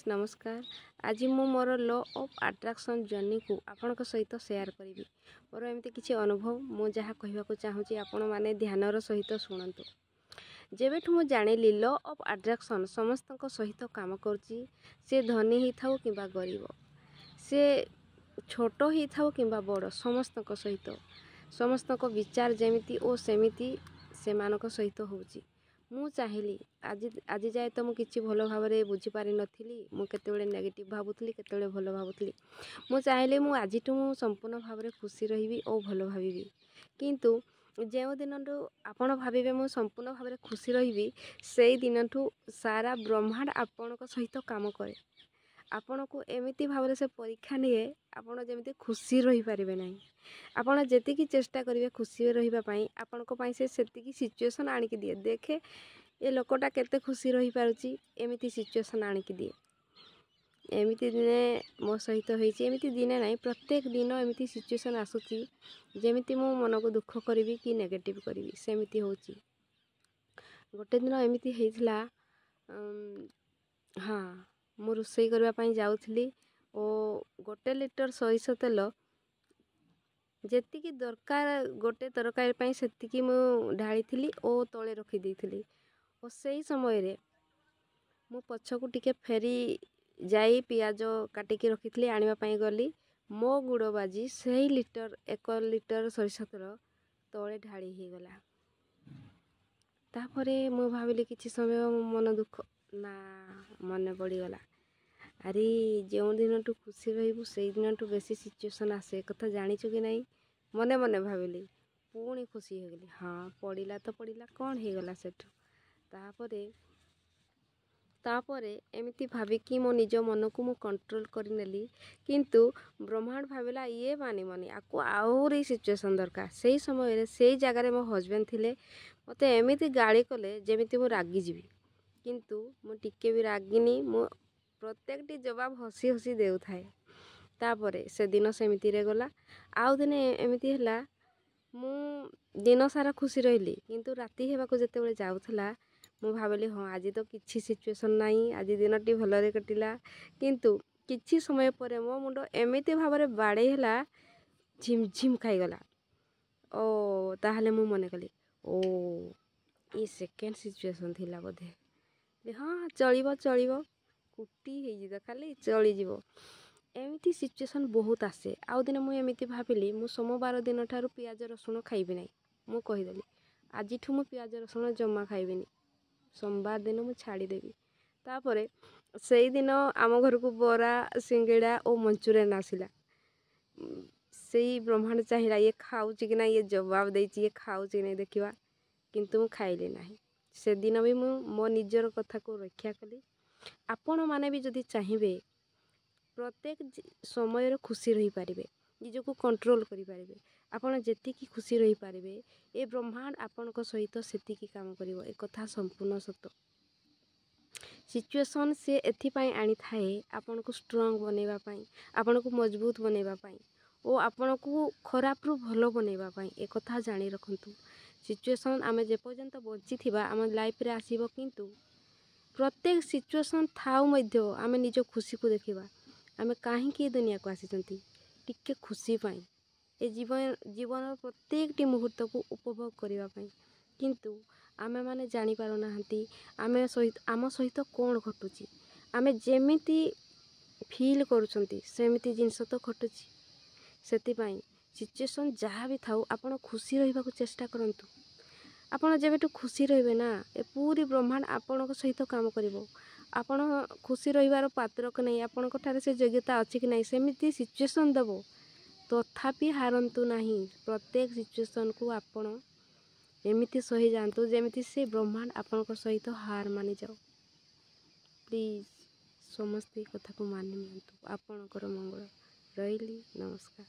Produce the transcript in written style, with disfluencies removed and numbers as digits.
नमस्कार। आज मु मोर लॉ ऑफ अट्रैक्शन जर्नी को आपण सहित शेयर करी। मोर एमती किसी अनुभव मु जहाँ कहवाक चाहूँगी आपण मैंने ध्यानर सहित शुणु। जेबेठू मु जानिली लॉ ऑफ अट्रैक्शन समस्त सहित काम करुच्ची। से धनी ही थाउ कि गरीब, से छोट ही थाउ कि बड़, समस्त सहित समस्त विचार जमीती और सेमिति से मानक सहित होउची। मु चाहिली आज जाए तो मुझे भल भाव में बुझीपारि नी। मुझे नेगेटिव भावुली, केतबेले भल भावुली। मु चाहिली मु आज संपूर्ण भाव में खुशी रही और भल भावी। किंतु जो दिन आपण भावे मु संपूर्ण भाव में खुशी रही, से दिन सारा ब्रह्मांड आपण सहित काम करे। आपण को एमती भाव से परीक्षा निए आपण जमी खुशी रही पारे ना। आपण जी चेष्टा करेंगे खुशी रही आपण से सिचुएसन आणिकी दिए। देखे ये लोकटा केते खुशी रही पारुची, एमती सिचुएसन आणिकी दिए। एमती दिने मो सहित होइची, एमती दिने नहीं प्रत्येक दिन एमती सिचुएसन आसुची जेमिति मो मन को दुख करी कि नेगेटिव करी सेमिति होची। गोटे दिन एमती हेइथिला, हाँ मु रोषेई करबा पई जाउथली ओ 1 लिटर सरिष तेल जेतिकी दरकार गोटे तरकारी पई सेतिकी मु ढाली थी और तले रखी देइथिली। और सही समय रे मु पछकू टिके फेरी जाई पियाज काटिकी रखी आनिबा पई गली। मो गुड़ बाजी से लिटर 1 लिटर सरिष तेल तले ढाली ही गला। तापरे मु भाविली किछि समय मन दुख ना मन पड़गला। अरे जो दिन टू खुशी रही से दिन टू बेसी सिचुएसन आसे कथा जानिछु कि नहीं। मने मने भाविली पुणी खुशी हो गली। हाँ पड़ा तो पड़ा कौन हो गला सेठू। तापरे एमती भाविकी मो निज मन को मु कंट्रोल करनेली। किंतु ब्रह्मांड भाविला ये मानी मनी आपको आउरी सिचुएसन दरकार। से समय से जगार मो हजबैंड थिले मते एमती गाड़ी कले जेमिति मु रागी जीवी। किंतु मु टिके भी रागिनी, मु प्रत्येकटी जवाब हसी हसी देउ थाए। तापरे से दिन सेमिति रे गला। आउ दिने एमिति हैला मु दिन सारा खुशी रही, किंतु राति हेबाको जेतेबेले जाउथला मु भाविली हाँ आज तो किछि सिचुएसन नहीं, आज दिनटी भलरे कटिला। किंतु किछि समय पर मो मुंड एमिति भाव में बाड़े हैला, झिमझिम खाईगला। ओ ताहले मु मने कली ओ ये सेकेंड सिचुएसन थिला बोधे। हाँ चलिबो चलिबो कुटी हेजी तो खाली चली जीवो। एमती सिचुएसन बहुत आसे। आउ दिन मुझे एमती भाविली मु सोमवार दिन ठारू पियाज रसुण खाइबी नहीं। मु कहीदेली आज मु पियाज रसुण जमा खाइबिनी, सोमवार दिन मु छाड़ीदेवी। तापरे से दिन आम घर को बरा सिंगड़ा और मंचूरियन आसिला। से ब्रह्मांड चाहिला ये खाऊची कि ना, ये जवाब देची ये खाऊची नहीं देखिवा। किंतु मु खाइली नहीं। से दिन भी मु मो निजर कथा को रक्षा कली। आपण माने भी जदि चाहिए प्रत्येक समय खुशी रही पारिबे, निज को कंट्रोल करि पारिबे। आपण जेतिकी खुशी रही पारिबे ए ब्रह्मांड आपण सहित सेतिकी काम करिवो। ए कथा संपूर्ण सत्य। सिचुएसन से एथिपाई आनी थाए आपण को स्ट्रांग बनेबा पाई, आपण को मजबूत बनेबा पाई और आपण को खराब रु भलो बनेबा पाई। ए कथा जानी रखंतु। सिचुएसन आमे जे पर्यंत बंची थिबा आम लाइफ रे आसीबो, किंतु प्रत्येक सिचुएसन थाउ मध्य आमे निज खुशी को देखिबा। आमे काहे दुनिया को आसीचंती टिके खुशी पाई, ए जीवन प्रत्येकटी मुहूर्त को उपभोग करबा पाई। किंतु आमे माने जानी पारो नाहंती आमे आम सहित कौन घटुची। आमे जेमिति फील करूछंती सेमिति जिनस तो घटुची। सेतिपाई सिचुएसन जहाँ भी थाउ आपण खुशी रहिबा को चेष्टा करंतु। आपण जेबेटू खुशी रहिबे ना ए पूरी ब्रह्मांड आपण सहित काम करिवो। आपण खुशी रहिबार पात्र को नहीं, आपण ठारे से योग्यता अछि कि नहीं सेमिति सिचुएसन देबो तथापि हारंतु नहीं। प्रत्येक सिचुएसन को आपण एमिति सही जानतु जेमिति से ब्रह्मांड आपण सहित हार मानि जाओ। प्लीज समस्त कथा को मानि नियंतु। आपणकर मंगल रहिली। नमस्कार।